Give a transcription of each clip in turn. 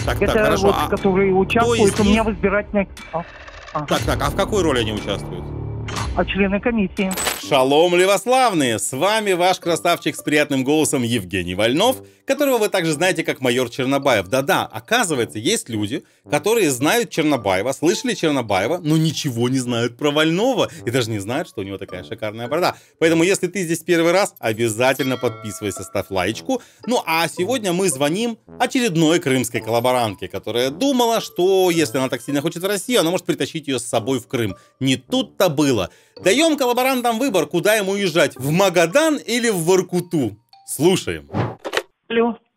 Так, Это хорошо. вот, которые участвуют у меня них... в избирательной... Ага. Так, а в какой роли они участвуют? А члены комиссии? Шалом, левославные! С вами ваш красавчик с приятным голосом Евгений Вольнов, которого вы также знаете как майор Чернобаев. Да-да, оказывается, есть люди, которые знают Чернобаева, слышали Чернобаева, но ничего не знают про Вольнова и даже не знают, что у него такая шикарная борода. Поэтому, если ты здесь первый раз, обязательно подписывайся, ставь лайчку. Ну а сегодня мы звоним очередной крымской коллаборантке, которая думала, что если она так сильно хочет в Россию, она может притащить ее с собой в Крым. Не тут-то было. Даем коллаборантам выбор, куда ему уезжать, в Магадан или в Воркуту. Слушаем.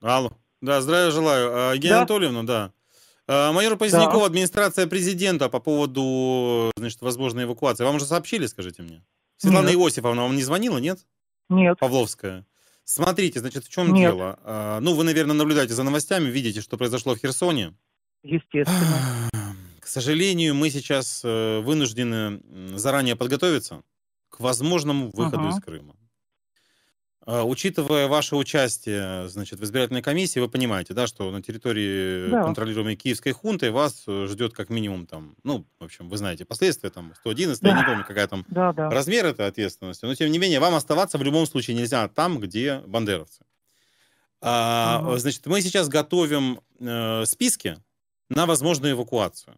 Алло. Да, здравия желаю. Евгения Анатольевна, да. Майор Поздняков, администрация президента по поводу, значит, возможной эвакуации. Вам уже сообщили, скажите мне? Светлана Иосифовна вам не звонила, нет? Нет. Павловская. Смотрите, значит, в чем дело? Ну, вы, наверное, наблюдаете за новостями, видите, что произошло в Херсоне. Естественно. К сожалению, мы сейчас вынуждены заранее подготовиться к возможному выходу из Крыма. Учитывая ваше участие, значит, в избирательной комиссии, вы понимаете, да, что на территории, контролируемой киевской хунтой, вас ждет как минимум там, ну, в общем, вы знаете последствия, там, 111, я не помню, какая там размер этой ответственности, но, тем не менее, вам оставаться в любом случае нельзя там, где бандеровцы. Значит, мы сейчас готовим списки на возможную эвакуацию.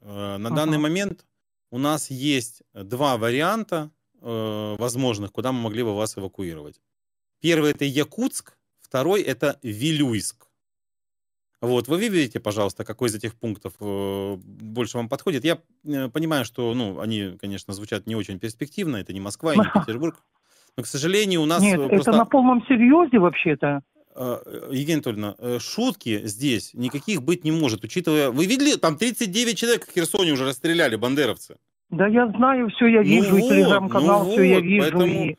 На данный момент у нас есть два варианта возможных, куда мы могли бы вас эвакуировать. Первый — это Якутск, второй — это Вилюйск. Вот, вы выберите, пожалуйста, какой из этих пунктов больше вам подходит. Я понимаю, что, ну, они, конечно, звучат не очень перспективно, это не Москва и не Петербург, но, к сожалению, у нас... Нет, просто... это на полном серьезе вообще-то. Евгения Анатольевна, шутки здесь никаких быть не может, учитывая... Вы видели, там 39 человек в Херсоне уже расстреляли бандеровцы. Да я знаю, все я вижу, и телеграм-канал, все я вижу. Поэтому,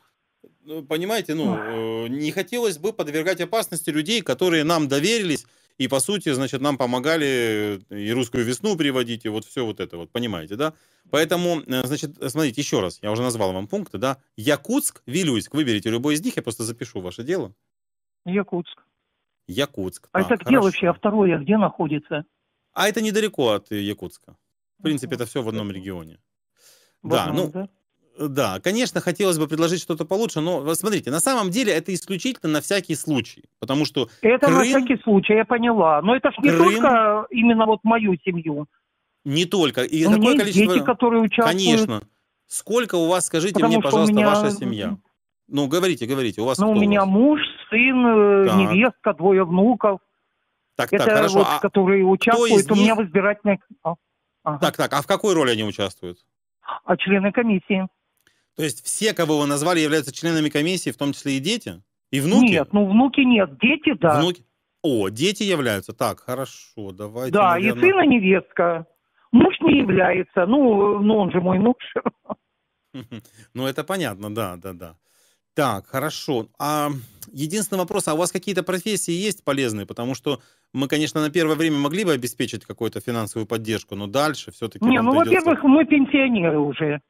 понимаете, не хотелось бы подвергать опасности людей, которые нам доверились, и, по сути, значит, нам помогали и русскую весну приводить, и вот все вот это вот, понимаете, да? Поэтому, значит, смотрите, еще раз, я уже назвал вам пункты, да? Якутск, Вилюйск, выберите любой из них, я просто запишу ваше дело. Якутск. Якутск. А это где вообще? А второе где находится? А это недалеко от Якутска. В принципе, это все в одном регионе. Да, конечно, хотелось бы предложить что-то получше, но смотрите, на самом деле это исключительно на всякий случай, потому что это Крым, на всякий случай, я поняла. Но это ж не только именно вот мою семью. Не только. И у какое меня количество... дети, которые участвуют. Конечно. Сколько у вас, скажите мне, пожалуйста, ваша семья? Ну, говорите, у вас кто? У меня муж, сын, невестка, 2 внуков. Это хорошо. Вот, которые участвуют у меня в избирательной... Так, а в какой роли они участвуют? А члены комиссии. То есть все, кого вы назвали, являются членами комиссии, в том числе и дети? И внуки? Нет, внуки нет, дети, да. Внуки? О, дети являются. Так, хорошо, давайте, да, наверное... и сын, и невестка. Муж не является, ну он же мой муж. Ну, это понятно, да. Так, хорошо. А единственный вопрос, а у вас какие-то профессии есть полезные? Потому что мы, конечно, на первое время могли бы обеспечить какую-то финансовую поддержку, но дальше все-таки во-первых, мы пенсионеры уже.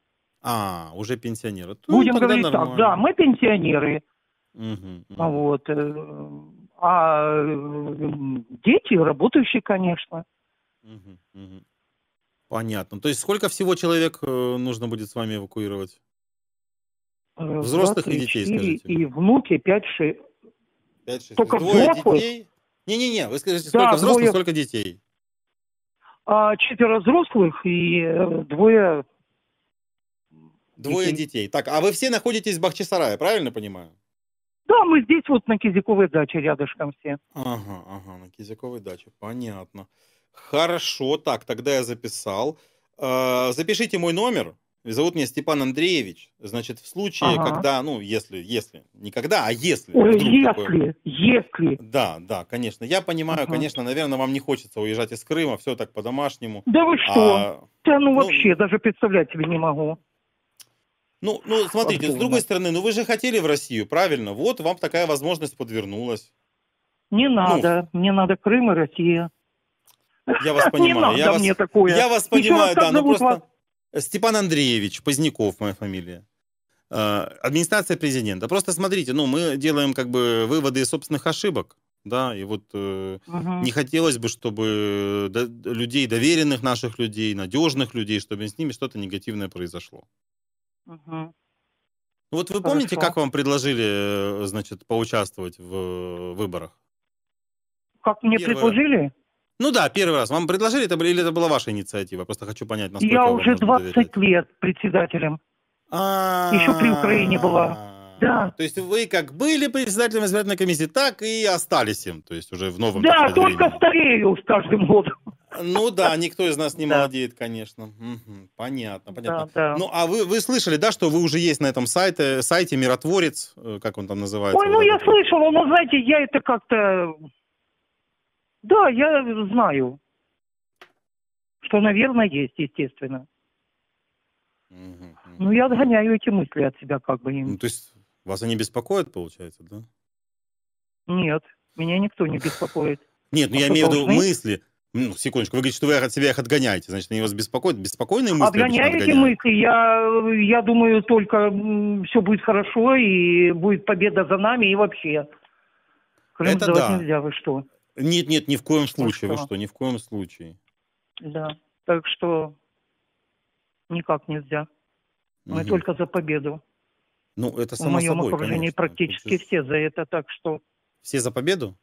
Уже пенсионеры. Будем говорить нормально. Так, да, мы пенсионеры. Вот. А дети работающие, конечно. Понятно. То есть сколько всего человек нужно будет с вами эвакуировать? Взрослых 2, 3, и детей, 4, скажите. И внуки 5-6. 5-6. Только двое взрослых? Детей? Не-не-не, вы скажите, сколько взрослых, сколько детей? 4 взрослых и 2 детей. Так, а вы все находитесь в Бахчисарае, правильно понимаю? Да, мы здесь вот на Кизяковой даче рядышком все. Ага, на Кизяковой даче, понятно. Хорошо, так, тогда я записал. Запишите мой номер. Зовут меня Степан Андреевич. Значит, в случае, когда, если, не когда, а если. Если. Да, конечно. Я понимаю, конечно, наверное, вам не хочется уезжать из Крыма, все так по-домашнему. Да вы что? Вообще, даже представлять себе не могу. Ну, смотрите, с другой стороны, вы же хотели в Россию, правильно? Вот вам такая возможность подвернулась. Не надо. Мне надо Крым и Россия. Я вас понимаю. Не надо мне такое. Я вас понимаю, да, но просто... Степан Андреевич Поздняков, моя фамилия. Администрация президента. Просто смотрите, мы делаем как бы выводы из собственных ошибок. да, и вот Мгм. не хотелось бы, чтобы людей, доверенных наших людей, надежных людей, чтобы с ними что-то негативное произошло. Мгм. Вот вы помните, Хорошо. как вам предложили, значит, поучаствовать в выборах? Как мне Первый раз. предложили? Ну да, первый раз. Вам предложили это или это была ваша инициатива? Просто хочу понять, Я насколько вам уже можно 20 доверять. лет председателем. Еще при Украине была. Да. То есть вы как были председателем избирательной комиссии, так и остались им, то есть уже в новом, так Да, сказать, только времени. старею с каждым годом. Ну да, никто из нас не Да. молодеет, конечно. Мгм. Понятно, понятно. Да, да. Ну, а вы слышали, да, что вы уже есть на этом сайте «Миротворец», как он там называется? Ой, ну вот я этот вот. слышала, но знаете, я это как-то... Да, я знаю, что, наверное, есть, естественно. Мгм, мгм. Но я отгоняю эти мысли от себя как бы. Ну, то есть вас они беспокоят, получается, да? Нет, меня никто не беспокоит. Нет, ну А я что, имею в виду должны? мысли. Ну, секундочку, вы говорите, что вы от себя их отгоняете, значит, они вас беспокоят? Беспокойные мысли обычно Отгоняю эти отгоняют? мысли. Я думаю, только все будет хорошо, и будет победа за нами, и вообще. Крым Это сдавать да. нельзя, вы что? Нет, ни в коем случае. Вы что? что, ни в коем случае. Да. Так что никак нельзя. Мы Мгм. только за победу. Ну, это В само моем собой, окружении конечно. Тут практически же все за это, так что, все за победу?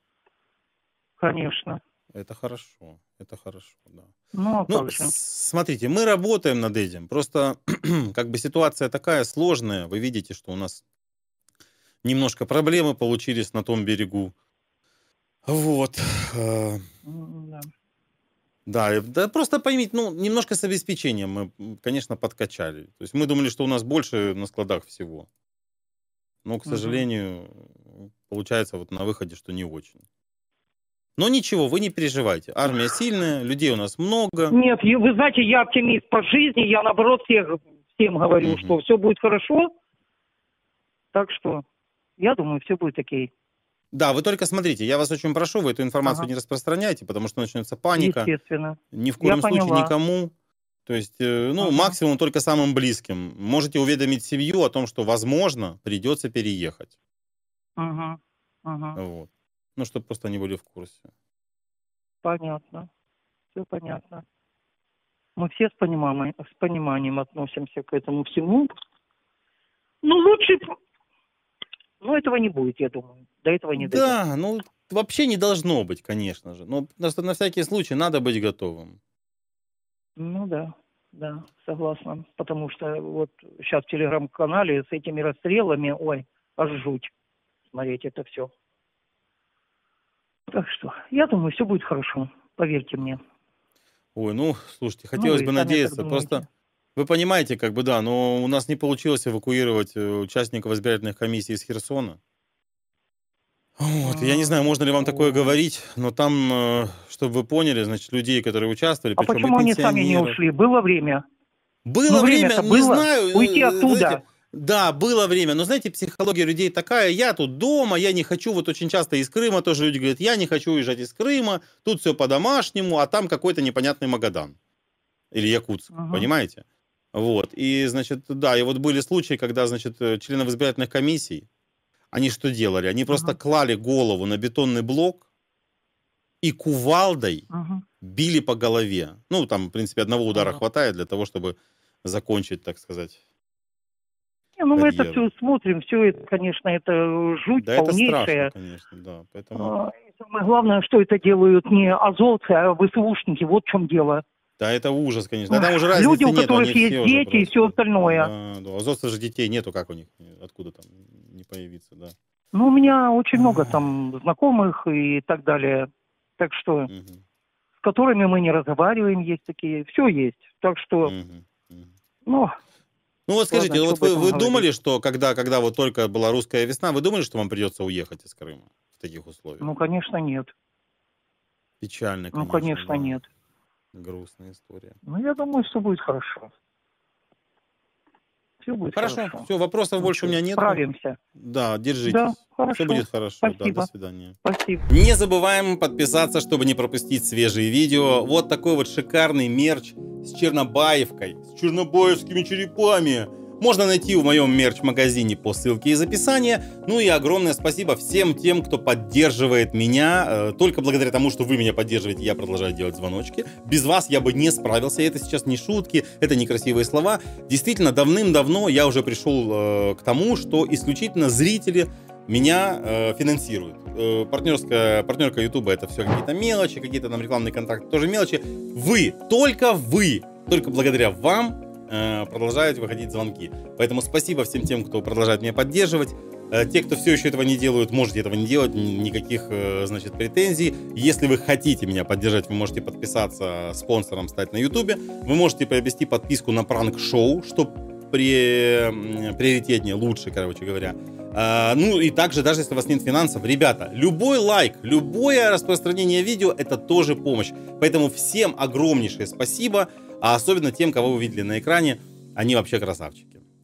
конечно. Это хорошо, да. Ну, а Ну, как же? смотрите, мы работаем над этим. Просто как бы ситуация такая сложная. Вы видите, что у нас немножко проблемы получились на том берегу. Вот. э, Да. Да, да, просто поймите, ну, немножко с обеспечением мы, конечно, подкачали. То есть мы думали, что у нас больше на складах всего. Но, к Мгм. сожалению, получается вот на выходе, что не очень. Но ничего, вы не переживайте. Армия сильная, людей у нас много. Нет, вы знаете, я оптимист по жизни, я наоборот всем говорю, Мгм. что все будет хорошо. Так что я думаю, все будет окей. Да, вы только смотрите, я вас очень прошу, вы эту информацию Ага. не распространяйте, потому что начнется паника. Естественно. Ни в Я коем случае поняла. никому. То есть, ну, Ага. максимум только самым близким. Можете уведомить семью о том, что, возможно, придется переехать. Ага. Ага. Вот. Ну, чтобы просто они были в курсе. Понятно. Все понятно. Мы все с пониманием относимся к этому всему. Ну, лучше... Ну, этого не будет, я думаю. До этого не дойдет. Да, ну, вообще не должно быть, конечно же. Но просто на всякий случай надо быть готовым. Ну да, да, согласна. Потому что вот сейчас в телеграм-канале с этими расстрелами, ой, аж жуть смотреть это все. Так что, я думаю, все будет хорошо. Поверьте мне. Ой, ну, слушайте, Ну, хотелось вы бы сами так надеяться. думаете. Просто вы понимаете, как бы, да, но у нас не получилось эвакуировать участников избирательных комиссий из Херсона. Вот, я не знаю, можно ли вам такое Вот. говорить, но там, чтобы вы поняли, значит, людей, которые участвовали, А причем и почему они сами не пенсионеров. ушли? Было время. Ну, Было время, время-то не было. знаю, Уйти знаете, оттуда. да, было время, но знаете, психология людей такая, я тут дома, я не хочу, вот очень часто из Крыма тоже люди говорят, я не хочу уезжать из Крыма, тут все по-домашнему, а там какой-то непонятный Магадан или Якутск, Ага. понимаете? Вот, и, значит, да, и вот были случаи, когда, значит, членов избирательных комиссий, они что делали? Они просто Ага. клали голову на бетонный блок и кувалдой Ага. били по голове. Ну, там, в принципе, одного удара Ага. хватает для того, чтобы закончить, так сказать, Не, ну мы это карьеру. все смотрим, все это, конечно, это жуть Да, это страшно, полнейшая. конечно, да. Поэтому, И самое главное, что это делают не азовцы, а ВСУшники. Вот в чем дело. да, это ужас, конечно. Ой, Да, там уже люди, разницы у нету, они которых есть все уже дети и все просто... остальное. Да, да. У азовцев же детей нету, как у них, откуда там не появиться, да. Ну, у меня очень много там знакомых и так далее. Так что, Мгм, с которыми мы не разговариваем, есть такие. Все есть. Так что, мгм, мгм. ну, Ну вот скажите, ладно, что вот об этом вы говорить. думали, что когда вот только была русская весна, вы думали, что вам придется уехать из Крыма в таких условиях? Ну, конечно, нет. Печально, Ну, конечно, конечно, да. нет. Грустная история. Ну, я думаю, все будет хорошо. Все будет Хорошо, хорошо. все, вопросов больше у меня нету. Справимся. Да, держитесь. Да, хорошо. Все будет хорошо. Да, до Спасибо. свидания. Спасибо. Не забываем подписаться, чтобы не пропустить свежие видео. Вот такой вот шикарный мерч с Чернобаевкой, с чернобаевскими черепами. можно найти в моем мерч-магазине по ссылке из описания. Ну и огромное спасибо всем тем, кто поддерживает меня. Только благодаря тому, что вы меня поддерживаете, я продолжаю делать звоночки. Без вас я бы не справился. Это сейчас не шутки, это не красивые слова. Действительно, давным-давно я уже пришел к тому, что исключительно зрители меня финансируют. Партнерка Ютуба — это все какие-то мелочи, какие-то там рекламные контракты тоже мелочи. Вы, только благодаря вам продолжают выходить звонки. Поэтому спасибо всем тем, кто продолжает меня поддерживать. Те, кто все еще этого не делают, можете этого не делать, никаких, значит, претензий. Если вы хотите меня поддержать, вы можете подписаться, спонсором стать на Ютубе. Вы можете приобрести подписку на пранк-шоу, что приоритетнее, лучше, короче говоря. Ну и также, даже если у вас нет финансов, ребята, любой лайк, любое распространение видео — это тоже помощь. Поэтому всем огромнейшее спасибо, а особенно тем, кого вы видели на экране, они вообще красавчики.